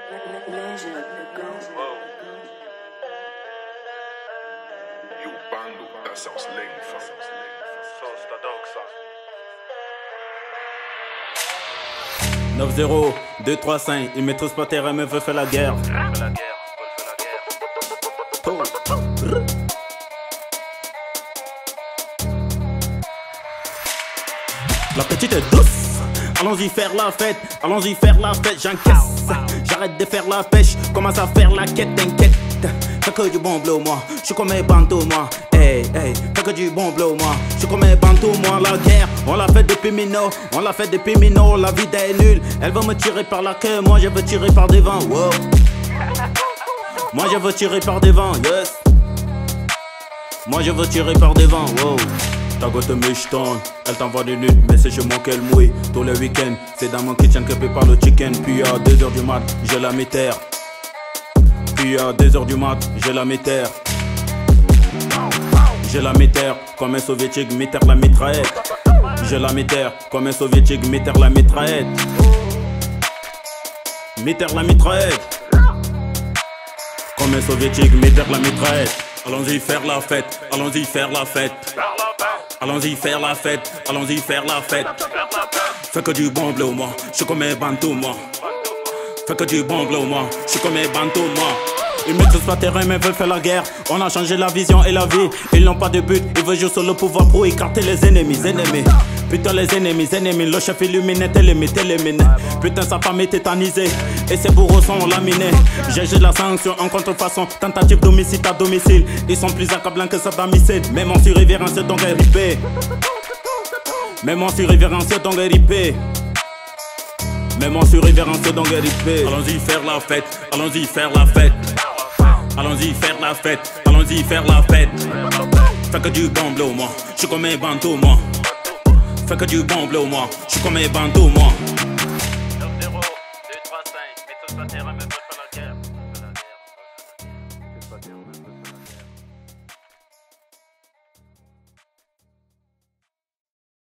Jo bando, dat sounds lame van. Zoals dat ook zag. 9-0, 2-3-5, il maîtrise pas terrain mais veut faire la guerre. Oh. La petite est douce, allons-y faire la fête, allons-y faire la fête, j'encaisse. J'arrête de faire la pêche, commence à faire la quête, t'inquiète. Fais que du bon blow moi, je suis comme un bandeau moi. Hey, hey, fais que du bon blow moi, je suis comme un bandeau moi. La guerre, on l'a fait depuis Mino, on l'a fait depuis Mino. La vie est nulle, elle veut me tirer par la queue, moi je veux tirer par devant. Wow. Moi je veux tirer par devant, yes. Moi je veux tirer par devant, wow. Ta gosse méchante, elle t'envoie des nudes, mais c'est chez moi qu'elle mouille. Tous les week-ends, c'est dans mon kitchen que prépare le chicken. Puis à 2h du mat, je la m'éterre. Puis à 2h du mat, je la m'éterre. Je la m'éterre, comme un soviétique m'éterre la mitraillette. Je la m'éterre, comme un soviétique m'éterre la mitraillette. M'éterre la mitraillette. Comme un soviétique m'éterre la mitraillette. Allons-y faire la fête, allons-y faire la fête. Allons-y faire la fête, allons-y faire la fête. Fais que du bon bleu moi, je suis comme un bantou moi. Fais que du bon bleu moi, je suis comme un bantou moi. Ils maîtrisent pas terrain mais veulent faire la guerre. On a changé la vision et la vie. Ils n'ont pas de but, ils veulent jouer sur le pouvoir pour écarter les ennemis, ennemis. Putain les ennemis, ennemis, le chef illuminé, télémine. Putain sa femme est tétanisée et ses bourreaux sont laminés. J'ai la sanction en contrefaçon, tentative d'homicide à domicile. Ils sont plus accablants que Saddam Hussein. Même en surrévérencieux donc RIP. Même en surrévérencieux donc RIP. Même en surrévérencieux donc RIP. Allons-y faire la fête, allons-y faire la fête. Allons-y faire la fête, allons-y faire la fête. Fais que du bon blow moi, je suis comme un bandeau moi. Fais que du bon blow moi, je suis comme un bandeau moi. 9-0, 2-3-5, mais tout ça terrain me veut faire la guerre.